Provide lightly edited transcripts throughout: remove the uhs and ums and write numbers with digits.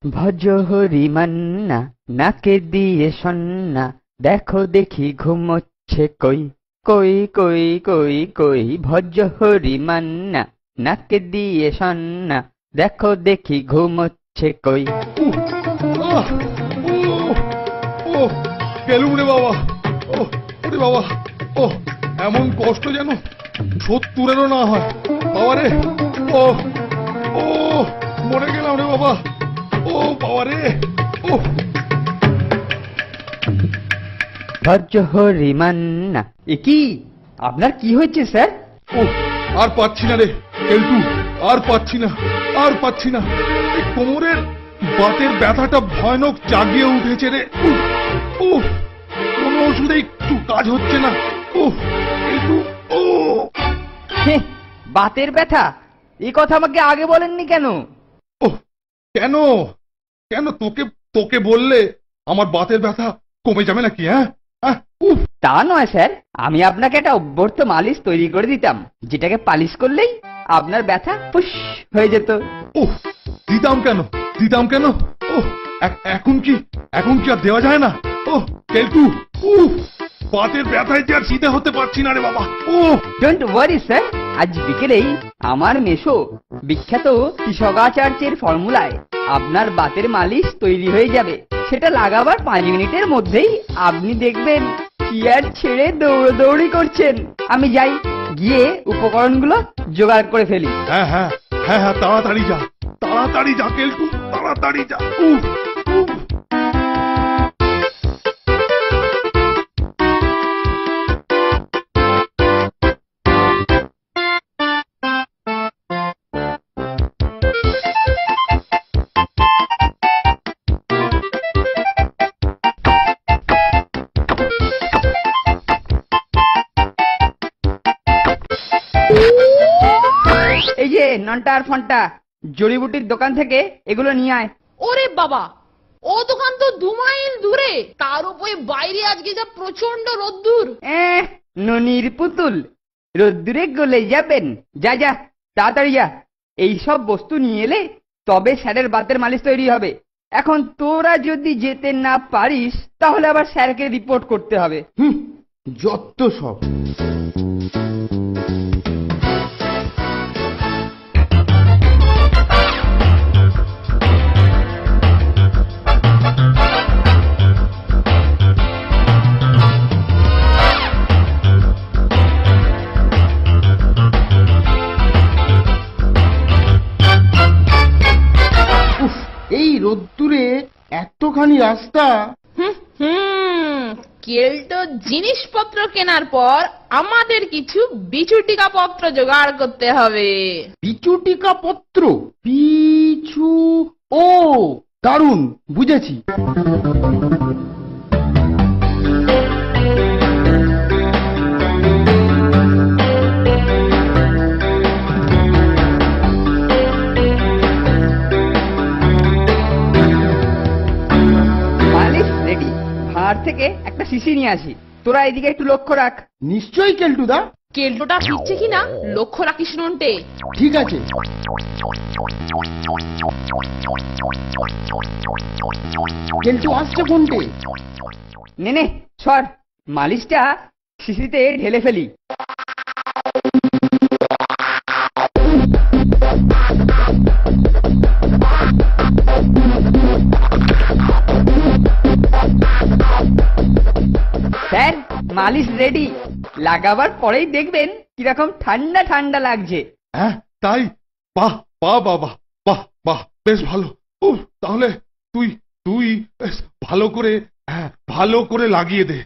ভজহরি মান্না নাকে দিয়ে সন্না, দেখো দেখি ঘুমোচ্ছে কই কই কই কই কই। ভজহরি মান্না নাকে দিয়ে সন্না, দেখো দেখি ঘুমোচ্ছে কই। গেলুম রে বাবা, ওরে বাবা, এমন কষ্ট যেন 70-এরও না হয় বাবা রে। মরে গেলাম রে বাবা, বাবা রে। ভজহরি মান্না। এ কি, আপনার কি হয়েছে স্যার? আর পাচ্ছি না রে কেলটু, আর পাচ্ছি না, আর পাচ্ছি না। এই কোমরের বাতের ব্যথাটা ভয়ানক জাগিয়ে উঠেছে রে। কোনো ওষুধে একটু কাজ হচ্ছে না। কেলটু, বাতের ব্যথা? এই কথা আমাকে আগে বলেননি কেন? কেন কেন তোকে বললে আমার বাতের ব্যথা কমে যাবে নাকি? হ্যাঁ, তা নয় স্যার, আমি আপনাকে একটা অভ্যর্থ মালিশ তৈরি করে দিতাম, যেটাকে পালিশ করলেই আপনার ব্যথা ফুস হয়ে যেত। দিতাম কেন? এখন কি আর দেওয়া যায় না? কেলটু, বাতের ব্যথায় যে আর সিধে হতে পারছি না রে বাবা। ডোন্ট ওয়ারি স্যার, আজ বিকেলেই আমার মেশো বিখ্যাত কৃষকাচার্যের ফর্মুলায় আপনার বাতের মালিশ তৈরি হয়ে যাবে। সেটা লাগাবার 5 মিনিটের মধ্যেই আপনি দেখবেন চেয়ার ছেড়ে দৌড়দৌড়ি করছেন। আমি যাই, গিয়ে উপকরণগুলো জোগাড় করে ফেলি। হ্যাঁ, তাড়াতাড়ি যা কেলটু, তাড়াতাড়ি যা। এই যে নন্টা আর ফন্টা, জড়িবুটির দোকান থেকে এগুলো নিয়ে আয়। ওরে বাবা, ও দোকান তো 2 মাইল দূরে, তার উপরে বাইরে আজকে যা প্রচন্ড রোদ্দুর। ননির পুতুল, রোদ্দুরে গলে যাবেন। যা তাড়াতাড়ি যা, এইসব বস্তু নিয়ে এলে তবে স্যারের বাতের মালিশ তৈরি হবে। এখন তোরা যদি যেতে না পারিস তাহলে আবার স্যারকে রিপোর্ট করতে হবে। যত সব। এই রোদ্দুরে এতখানি রাস্তা। কেলটো জিনিসপত্র কেনার পর আমাদের কিছু বিচুটিকা পত্র জোগাড় করতে হবে। বিচুটিকা পত্র? পিছু, দারুণ, বুঝেছি। থেকে একটা শিশি নিয়ে আসি, তোরা এদিকে একটু লক্ষ্য রাখ। নিশ্চয়ই কেলটুদা। কেলটোটা ফিরছে কিনা লক্ষ্য রাখিস নন্টে। ঠিক আছে। কেলটু আসছে কোনটে? নে সর, মালিশটা শিশিতে ঢেলে ফেলি। স্যার, মালিশ রেডি। লাগাবার পরেই দেখবেন কিরকম ঠান্ডা ঠান্ডা লাগছে। হ্যাঁ তাই? বাহ বাবা, বাহ, বেশ ভালো। তাহলে তুই ভালো করে লাগিয়ে দে।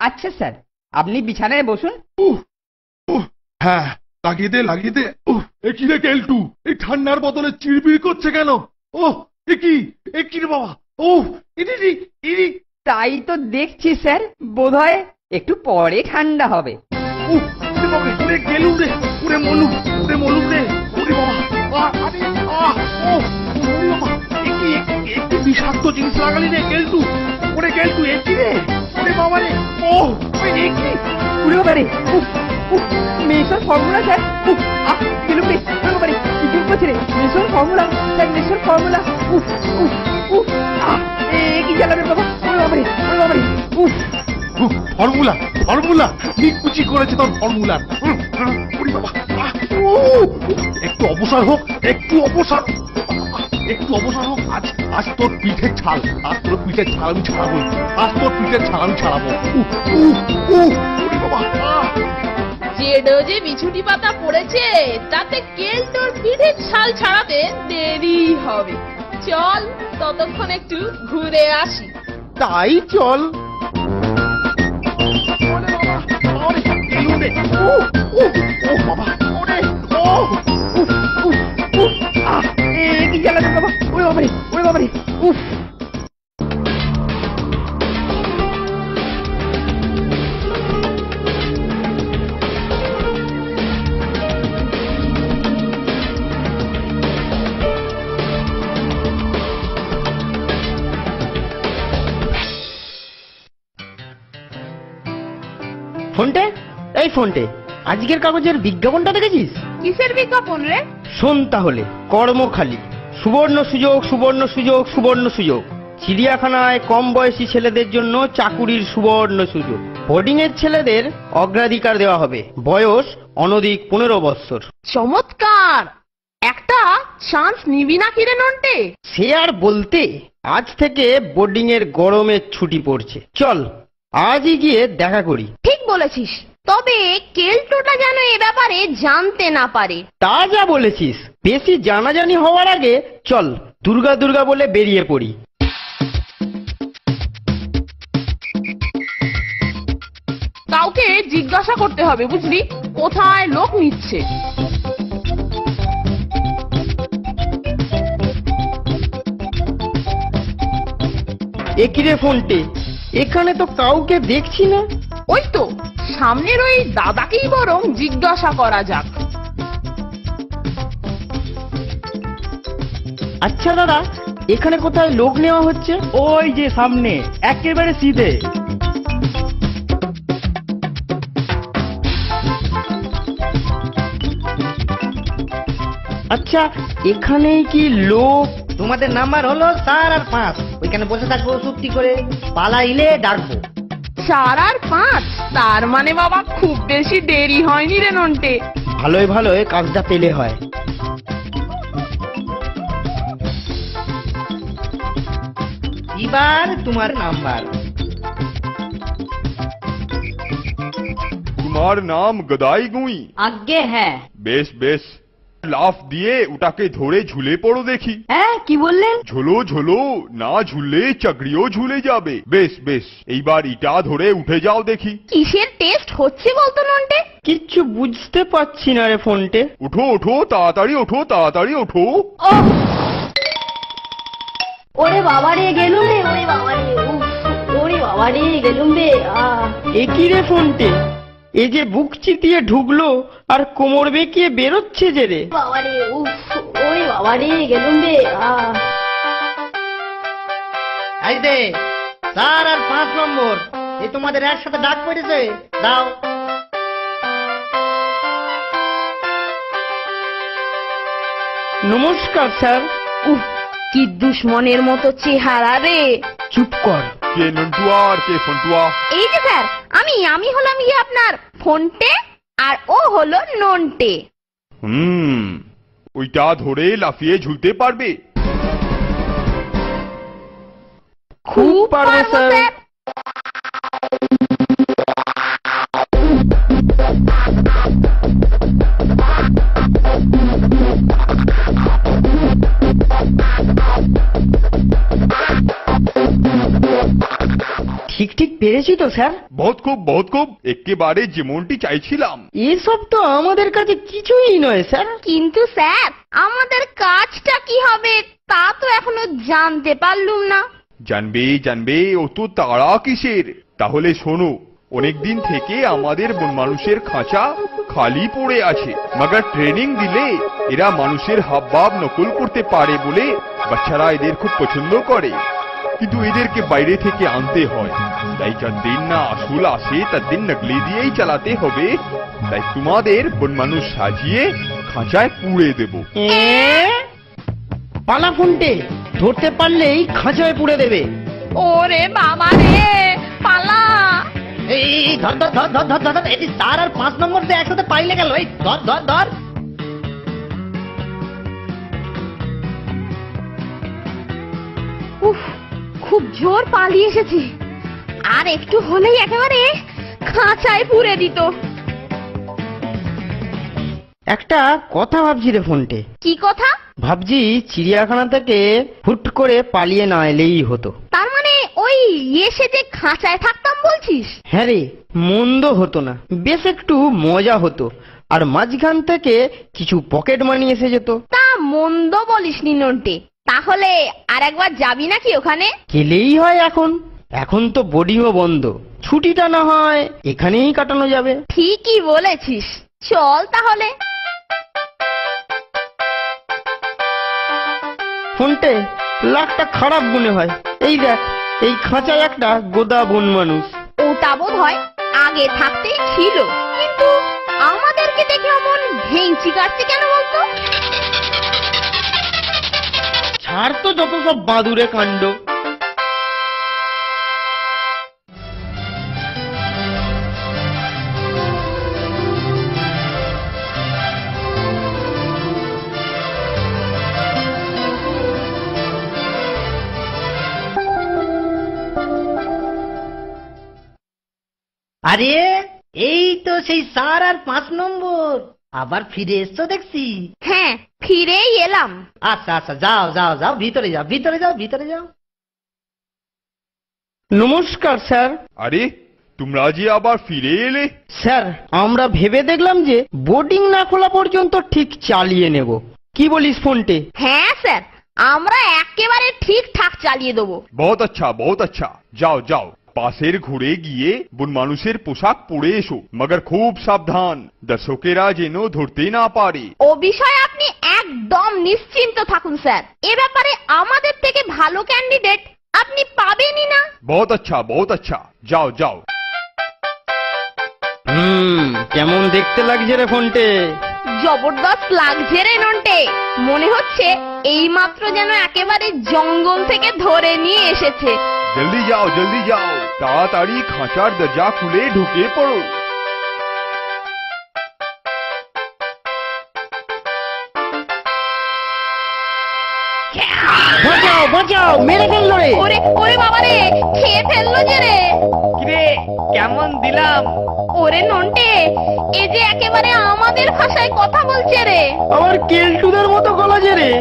আচ্ছা স্যার, আপনি বিছানায় বসুন। হ্যাঁ, লাগিয়ে দে। কি রে কেলটু, এই ঠান্ডার বদলে চিড়বিড় করছে কেন? এ কি রে বাবা? তাই তো দেখছি স্যার, বোধহয় একটু পরে ঠান্ডা হবে। গেলুম রে, মলুম রে। একটি বিষাক্ত জিনিস লাগালি রে কেলটু। কেলটু, একই রে। বাবা রে, মেশন ফর্মুলা স্যার। গেলুম রে, মেশন ফর্মুলা স্যার। মেশোর ফর্মুলা। উফ উফ উফ, কি জ্বালা রে বাবা, ওরে বাবারে, ওরে বাবারে, উফ। ফর্মুলা ফর্মুলা নিকুচি করেছে তোর ফর্মুলা। একটু অবসর হোক, একটু অবসর, একটু অবসর হোক। আজ আজ তোর পিঠের ছাল, আজ তোর পিঠের ছাল আমি ছাড়াবো, আজ তোর পিঠের ছাল আমি ছাড়াবো। যে ডোজে বিছুটি পাতা পড়েছে তাতে কেলটোর পিঠের ছাল ছাড়াতে দেরি হবে। চল ততক্ষণ একটু ঘুরে আসি। তাই চল। কি জ্বালা রে বাবা, ওরে বাবারে, ওরে বাবারে, উফ। ফোনটে, এই ফোনটে, আজকের কাগজের বিজ্ঞাপনটা দেখেছিস? কিসের বিজ্ঞাপন রে? শোন তাহলে, কর্মখালি, সুবর্ণ সুযোগ, সুবর্ণ সুযোগ, সুবর্ণ সুযোগ। চিড়িয়াখানায় কম বয়সী ছেলেদের জন্য চাকুরির সুবর্ণ সুযোগ। বোর্ডিং এর ছেলেদের অগ্রাধিকার দেওয়া হবে, বয়স অনধিক 15 বৎসর। চমৎকার, একটা চান্স নিবি না কিরে নন্টে? সে আর বলতে, আজ থেকে বোর্ডিং এর গরমের ছুটি পড়ছে। চল আজই গিয়ে দেখা করি। ঠিক বলেছিস, তবে কেলটোটা যেন এ ব্যাপারে জানতে না পারে। তা যা বলেছিস, বেশি জানাজানি হওয়ার আগে চল দুর্গা দুর্গা বলে বেরিয়ে পড়ি। কাউকে জিজ্ঞাসা করতে হবে বুঝলি, কোথায় লোক নিচ্ছে। একিরে ফোনটে, এখানে তো কাউকে দেখছি না। ওই তো সামনের ওই দাদাকেই বরং জিজ্ঞাসা করা যাক। আচ্ছা দাদা, এখানে কোথায় লোক নেওয়া হচ্ছে? ওই যে সামনে একেবারে সিধে। আচ্ছা, এখানেই কি লোক? তোমাদের নাম্বার হলো 4 আর 5। ওইখানে বসে থাকবো চুক্তি করে, পালাইলে ডাকবো। 4 আর 5, তার মানে বাবা খুব বেশি দেরি হয়নি রে নন্টে। ভালোই ভালোই কাজটা পেলে হয়। এবার তোমার নাম্বার। তোমার নাম গদাই গুঁই? আজ্ঞে হ্যাঁ। বেশ বেশ, লাফ দিয়ে ওটাকে ধরে ঝুলে পড়ো দেখি। হ্যাঁ, কি বললেন? ঝোলো ঝোলো, না ঝুললে চাকরিও ঝুলে যাবে। বেশ বেশ, এইবার ইটা ধরে উঠে যাও দেখি। কিসের টেস্ট হচ্ছে বলতো নন্টে? কিচ্ছু বুঝতে পারছি না রে ফোনটে। ওঠো ওঠো, তাড়াতাড়ি ওঠো, তাড়াতাড়ি ওঠো। ওরে বাবা রে গেলুম রে, ওরে বাবা রে, উফ, ওরে বাবা রে গেলুম রে। একই রে ফোনটে, এই যে বুক চিতিয়ে ঢুকলো আর কোমর বেঁকিয়ে বেরোচ্ছে যে রে। বাবা রে, উফ, ওরে বাবা রে গেলুম রে। এই দে 4 আর 5 নম্বর, এই তোমাদের একসাথে ডাক পড়েছে, দাও। নমস্কার স্যার। উফ, কি দুশ্মনের মতো চেহারা রে। চুপ কর। কে নন্টুয়া আর কে ফন্টুয়া? এই যে স্যার, আমি হলাম গিয়ে আপনার ফোনটে, আর ও হলো নন্টে। ওইটা ধরে লাফিয়ে ঝুলতে পারবে? খুব পারবো স্যার। ঠিক ঠিক পেরেছি তো স্যার? বহুত খুব, একেবারে যেমনটি চাইছিলাম। এসব তো আমাদের কাছে কিছুই নয় স্যার। কিন্তু স্যার, আমাদের কাজটা কি হবে তা তো এখনো জানতে পারলুম না। জানবে জানবে, ও তো তাড়া কিসের? তাহলে শোনো, অনেকদিন থেকে আমাদের বন মানুষের খাঁচা খালি পড়ে আছে, মগর ট্রেনিং দিলে এরা মানুষের হাবভাব নকল করতে পারে বলে বাচ্চারা এদের খুব পছন্দ করে। কিন্তু এদেরকে বাইরে থেকে আনতে হয়, তাই যার দিন না আসল আসে তার দিন নকলি দিয়েই চালাতে হবে। তাই তোমাদের বন মানুষ সাজিয়ে খাঁচায় পুড়ে দেব। পালা ফোনটে, ধরতে পারলেই খাঁচায় পুড়ে দেবে। ওরে বাবা রে, পালা। এই ধর ধর ধর ধর ধর ধর ধর, এই 4 আর 5 নম্বর দিয়ে একসাথে পাইলে গেল। এই ধর ধর ধর। উফ, খুব জোর পালিয়ে এসেছি। আর একটু হলেই একেবারে খাঁচায় পুরে দিত। একটা কথা ভাবছি রে ফোনটে। কি কথা? ভাবছি চিড়িয়াখানা থেকে হুট করে পালিয়ে না এলেই হতো। তার মানে ওই এসে যে খাঁচায় থাকতাম বলছিস? হ্যাঁ রে, মন্দ হতো না, বেশ একটু মজা হতো, আর মাঝখান থেকে কিছু পকেট মানি এসে যেত। তা মন্দ বলিসনি নন্টে। তাহলে আর একবার যাবি নাকি ওখানে? গেলেই হয়। এখন তো বোর্ডিংও বন্ধ, ছুটিটা না হয় এখানেই কাটানো যাবে। ঠিকই বলেছিস, চল তাহলে। ফোনটে, লাখটা খারাপ মনে হয়। এই দেখ, এই খাঁচায় একটা গোদা বন মানুষ। ওটা বোধ হয় আগে থাকতেই ছিল, কিন্তু আমাদেরকে দেখে এমন ভেঙচি কাটছে কেন বলতো? ছাড় তো যত সব বাদুরে কাণ্ড। আরে এই তো সেই 4 আর 5 নম্বর, আবার ফিরে এসছো দেখছি। হ্যাঁ, ফিরেই এলাম। আচ্ছা আচ্ছা, যাও যাও যাও, ভিতরে যাও, ভিতরে যাও, ভিতরে যাও। নমস্কার স্যার। আরে তোমরা যে আবার ফিরে এলে। স্যার, আমরা ভেবে দেখলাম যে বোর্ডিং না খোলা পর্যন্ত ঠিক চালিয়ে নেব। কি বলিস ফোনটে? হ্যাঁ স্যার, আমরা একেবারে ঠিকঠাক চালিয়ে দেবো। বহুত আচ্ছা, বহুত আচ্ছা। যাও যাও, পাশের ঘুরে গিয়ে বন মানুষের পোশাক পরে এসো, মগর খুব সাবধান, দর্শকেরা যেন ধরতে না পারে। ও বিষয়ে আপনি একদম নিশ্চিন্ত থাকুন স্যার। এ ব্যাপারে আমাদের থেকে ভালো ক্যান্ডিডেট আপনি পাবেনই না। বহুত আচ্ছা, বহুত আচ্ছা। যাও যাও। কেমন দেখতে লাগছে রে ফোনটে? জবরদস্ত লাগছে রে নন্টে। মনে হচ্ছে এই মাত্র যেন একেবারে জঙ্গল থেকে ধরে নিয়ে এসেছে। জলদি যাও, জলদি যাও, তাড়াতাড়ি খাঁচার দরজা খুলে ঢুকে পড়ো। বাঁচাও বাঁচাও, মেরে ফেললো রে। ওরে ওরে বাবা রে, খেয়ে ফেললো যে রে। কিরে, কেমন দিলাম? ওরে নন্টে, এ যে একেবারে আমাদের ভাষায় কথা বলছে রে। আমার কেলটুদের মতো গলা যে রে।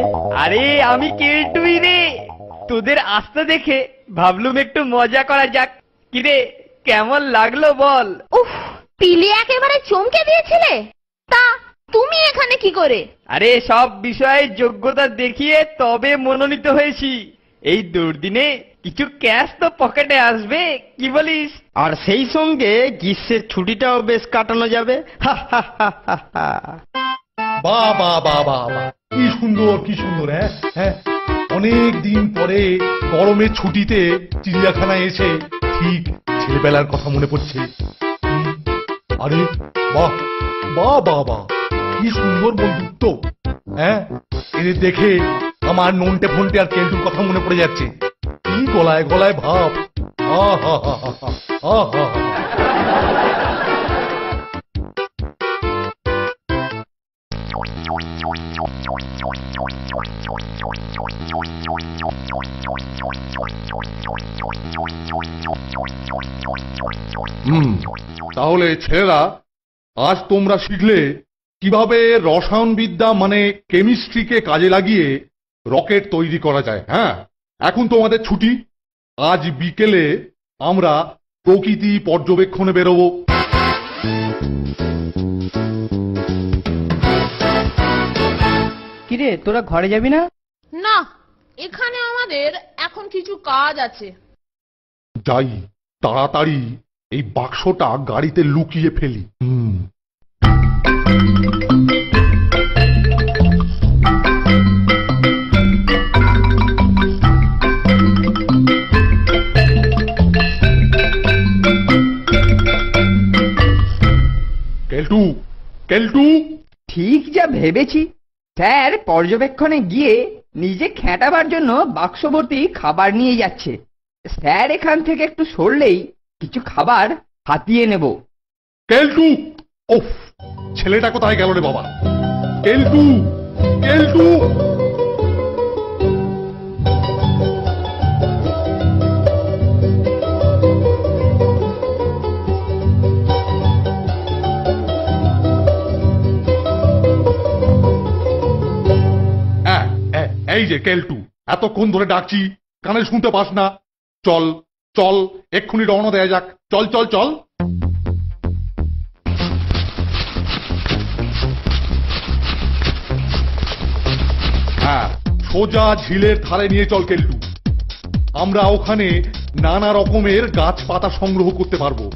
আরে আমি কেলটুই রে। তোদের আসতে দেখে ভাবলুম একটু মজা করা যাক। কিরে, কেমন লাগলো বল? উফ, পিলে একেবারে চমকে দিয়েছিলে। তা তুমি এখানে কি করে? আরে সব বিষয়ে যোগ্যতা দেখিয়ে তবে মনোনীত হয়েছি। এই দুর্দিনে কিছু ক্যাশ তো পকেটে আসবে, কি বলিস? আর সেই সঙ্গে গ্রীষ্মের ছুটিটাও বেশ কাটানো যাবে। বাহ বাহ বাহ বাহ বাহ, কি সুন্দর কি সুন্দর। হ্যাঁ হ্যাঁ, অনেক দিন পরে গরমের ছুটিতে চিড়িয়াখানায় এসে ঠিক ছেলেবেলার কথা মনে পড়ছে। আরে বাহ বাহ বাহ বাহ, কি সুন্দর বন্ধুত্ব। হ্যাঁ, এদের দেখে আমার নন্টে ফন্টে আর কেলটুর কথা মনে পড়ে যাচ্ছে। কি গলায় গলায় ভাব। আহা হা হা হা, আহা হা। তাহলে ছেলেরা, আজ তোমরা শিখলে কিভাবে রসায়নবিদ্যা মানে কেমিস্ট্রিকে কাজে লাগিয়ে রকেট তৈরি করা যায়। হ্যাঁ, এখন তোমাদের ছুটি। আজ বিকেলে আমরা প্রকৃতি পর্যবেক্ষণে বেরোবো। কিরে, তোরা ঘরে যাবি না? না, এখানে আমাদের এখন কিছু কাজ আছে। যাই, তাড়াতাড়ি এই বাক্সটা গাড়িতে লুকিয়ে ফেলি। কেলটু, কেলটু। ঠিক যা ভেবেছি। স্যার পর্যবেক্ষণে গিয়ে নিজে খেটাবার জন্য বাক্স ভর্তি খাবার নিয়ে যাচ্ছে। স্যার এখান থেকে একটু সরলেই কিছু খাবার হাতিয়ে নেব। কেলটু, ওফ, ছেলেটা কোথায় গেল রে বাবা? কেলটু, কেলটু। এই যে কেলটু, এতক্ষণ ধরে ডাকছি, কানে শুনতে পাস না? চল চল, এক্ষুনি রওনা দেয়া যাক। চল চল চল। হ্যাঁ, সোজা ঝিলের ধারে নিয়ে চল কেলটু। আমরা ওখানে নানা রকমের গাছপাতা সংগ্রহ করতে পারবো।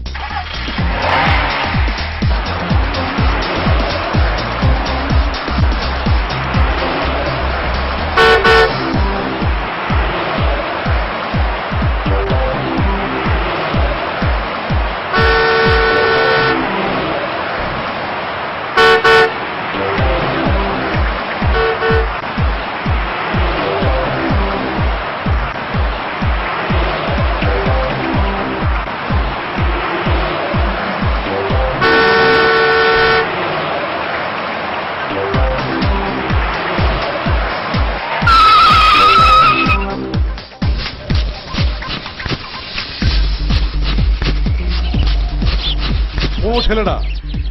ছেলেরা,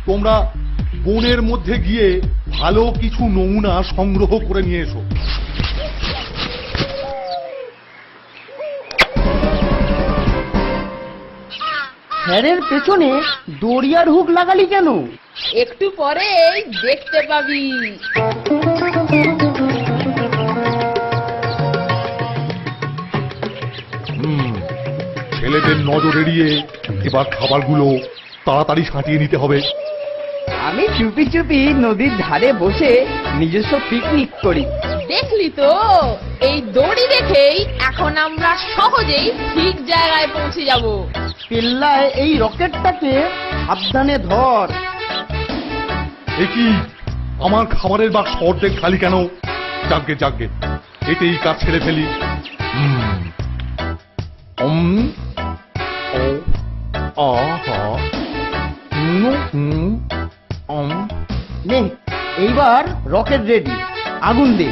তোমরা বনের মধ্যে গিয়ে ভালো কিছু নমুনা সংগ্রহ করে নিয়ে এসো। স্যারের পেছনে দড়িয়ার হুক লাগালি কেন? একটু পরে দেখতে পাবি। ছেলেদের নজর এড়িয়ে এবার খাবারগুলো তাড়াতাড়ি সাঁটিয়ে নিতে হবে। আমি চুপি চুপি নদীর ধারে বসে নিজস্ব পিকনিক করি। দেখলি তো, এই দড়ি দেখেই এখন আমরা সহজেই ঠিক জায়গায় পৌঁছে যাব। পেল্লায় এই রকেটটাকে সাবধানে ধর। কি, আমার খাবারের বাক্স অর্ধেক খালি কেন? যাগ্গে যাগ্গে, এতেই কাজ ছেড়ে ফেলি। নে, এইবার রকেট রেডি, আগুন দে।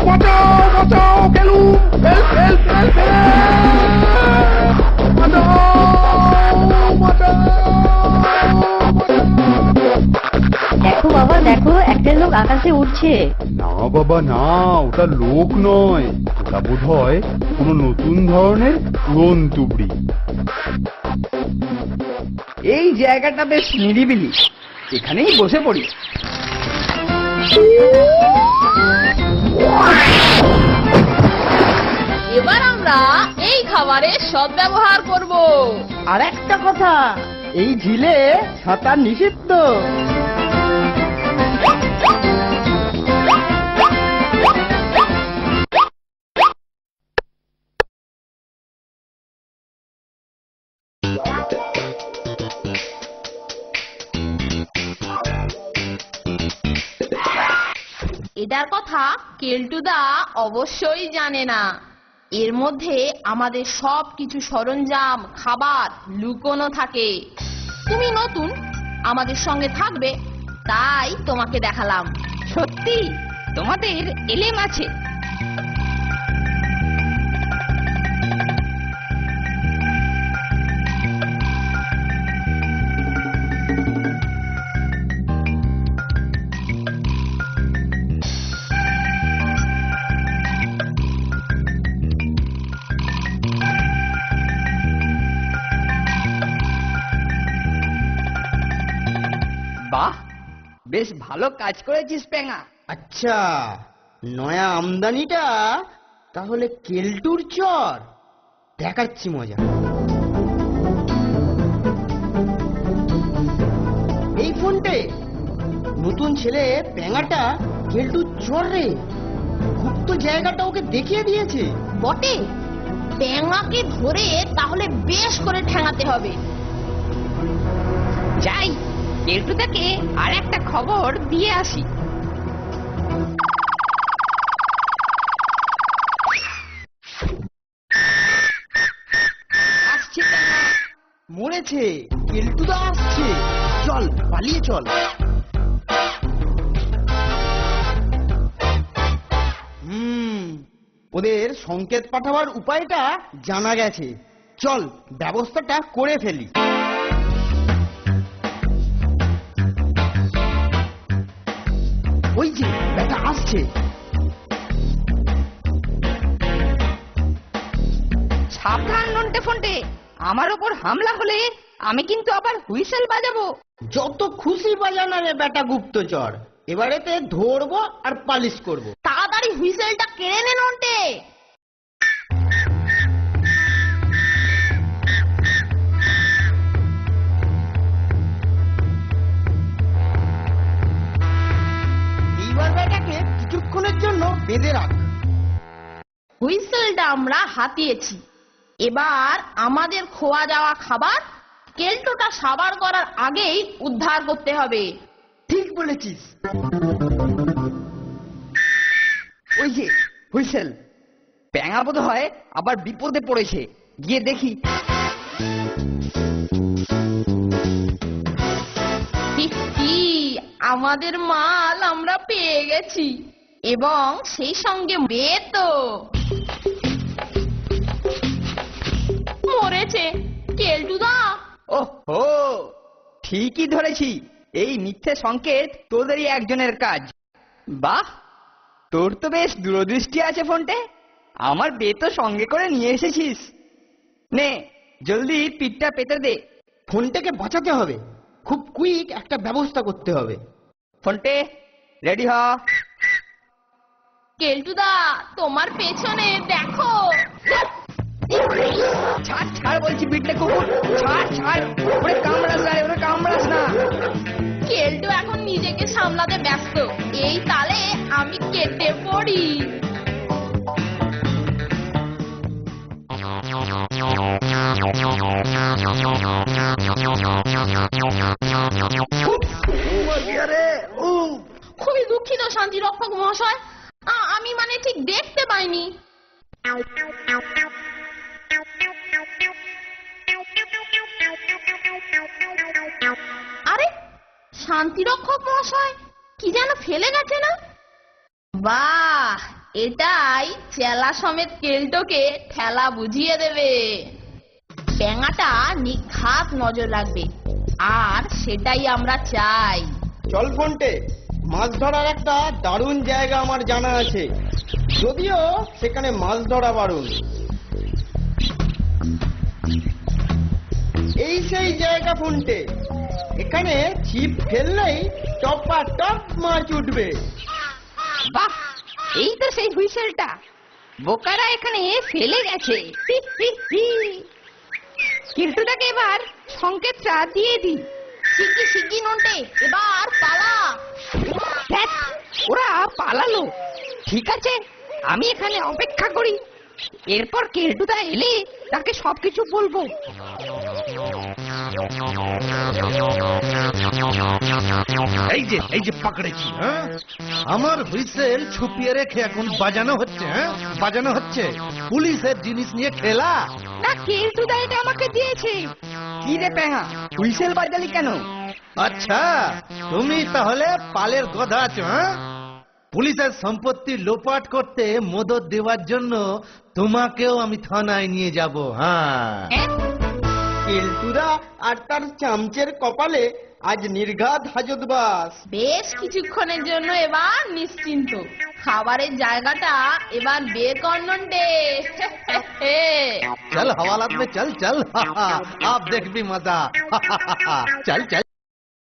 বাঁচাও বাঁচাও, গেলু, হেল্প হেল্প হেল্প, দেখো বাবা, দেখো একটা লোক আকাশে উঠছে। না বাবা না, ওটা লোক নয়, ওটা বোধহয় কোনো নতুন ধরনের উড়ন তুবড়ি। এই জায়গাটা বেশ নিরিবিলি, এখানেই বসে পড়ি। এবার আমরা এই খাবারের সদ্ব্যবহার করব। আর একটা কথা, এই ঝিলে সাঁতার নিষিদ্ধ। এটার কথা কেলটুদা অবশ্যই জানে না। এর মধ্যে আমাদের সব কিছু সরঞ্জাম, খাবার লুকোনো থাকে। তুমি নতুন, আমাদের সঙ্গে থাকবে, তাই তোমাকে দেখালাম। সত্যি তোমাদের এলেম আছে। বাহ, বেশ ভালো কাজ করেছিস পেঙা। আচ্ছা, নয়া আমদানিটা তাহলে কেলটুর চর। দেখাচ্ছি মজা। এই ফোনটে নতুন ছেলে পেঙাটা কেলটুর চর রে। গুপ্ত জায়গাটা ওকে দেখিয়ে দিয়েছে বটে। পেঙাকে ধরে তাহলে বেশ করে ঠ্যাঙাতে হবে। যাই কেলটুদাকে আর একটা খবর দিয়ে আসি। আসছে না, মরেছে, কেলটুদা আসছে, চল পালিয়ে চল। ওদের সংকেত পাঠাবার উপায়টা জানা গেছে, চল ব্যবস্থাটা করে ফেলি। ওই যে ব্যাটা আসছে। সাবধান নন্টে ফন্টে, আমার ওপর হামলা হলে আমি কিন্তু আবার হুইসেল বাজাবো। যত খুশি বাজানা রে ব্যাটা গুপ্তচর, এবারেতে ধরবো আর পালিশ করব। তাড়াতাড়ি হুইসেলটা কেড়ে নে নন্টে। এইবার ব্যাটাকে কিছুক্ষণের জন্য বেঁধে রাখ। হুইসেলটা আমরা হাতিয়েছি, এবার আমাদের খোয়া যাওয়া খাবার কেলটোটা সাবার করার আগেই উদ্ধার করতে হবে। ঠিক বলেছিস। ওই যে হুইসেল, প্যাঙা বোধ হয় আবার বিপদে পড়েছে, গিয়ে দেখি। আমাদের মাল আমরা পেয়ে গেছি, এবং সেই সঙ্গে মেয়ে তো মরেছে। কেলটুদা, ওহো, ঠিকই ধরেছি, এই মিথ্যে সংকেত তোদেরই একজনের কাজ। বাহ, তোর তো বেশ দূরদৃষ্টি আছে ফোনটে, আমার বে তো সঙ্গে করে নিয়ে এসেছিস। নে জলদি পিঠটা পেতে দে। ফোনটাকে বাঁচাতে হবে, খুব কুইক একটা ব্যবস্থা করতে হবে। ফোনটে রেডি হ। কেলটুদা, তোমার পেছনে দেখো। ছাড় ছাড় বলছি, পিঠলে কুকুর, ছাড় ছাড়, ওরে কামড়াস না, ওরে কামড়াস না। কেলটু এখন নিজেকে সামলাতে ব্যস্ত, এই তালে আমি কেটে পড়ি। খুবই দুঃখিত শান্তি রক্ষক মহাশয়, আমি মানে ঠিক দেখতে পাইনি। আরে শান্তি রক্ষক মহাশয় কি যেন ফেলে গেছে না? বাহ, এটাই চেলা সমেত কেলটোকে ঠেলা বুঝিয়ে দেবে। ট্যাঙাটা নিখাত নজর রাখবে, আর সেটাই আমরা চাই। চল ফোনটে, মাছ ধরার একটা দারুণ জায়গা আমার জানা আছে, যদিও সেখানে মাছ ধরা বারণ। এই সেই জায়গা ফোনটে, এখানে ছিপ ফেললেই টপা টপ মাছ উঠবে। বাহ, এই তো সেই হুইসেলটা বোকারা এখানে ফেলে গেছে। কেলটুদাকে এবার সংকেতটা দিয়ে দি। শিগগি শিগগি নন্টে, এবার পালা। দেখ, ওরা পালালো। ঠিক আছে, আমি এখানে অপেক্ষা করি, এরপর কেলটুদা এলে তাকে সবকিছু বলবো। এই যে পাকড়েছি, হ্যাঁ, আমার হুইসেল ছুপিয়ে রেখে এখন বাজানো হচ্ছে, হ্যাঁ বাজানো হচ্ছে। পুলিশের জিনিস নিয়ে খেলা না, কেলটুদা এটা আমাকে দিয়েছে। কি রে প্যাঙা, হুইসেল বাজালি কেন? আচ্ছা, তুমি তাহলে পালের গধা আছো, হ্যাঁ? পুলিশের সম্পত্তি লোপাট করতে মদত দেওয়ার জন্য তোমাকেও আমি থানায় নিয়ে যাব। হ্যাঁ, কেলটুদা আর তার চামচের কপালে আজ নির্ঘাত হাজতবাস। বেশ কিছুক্ষণের জন্য এবার নিশ্চিন্ত, খাবারের জায়গাটা এবার বের কর নন্টে। চল হওয়ালাত মে চল চল, আপ দেখবি মজা। চল চল।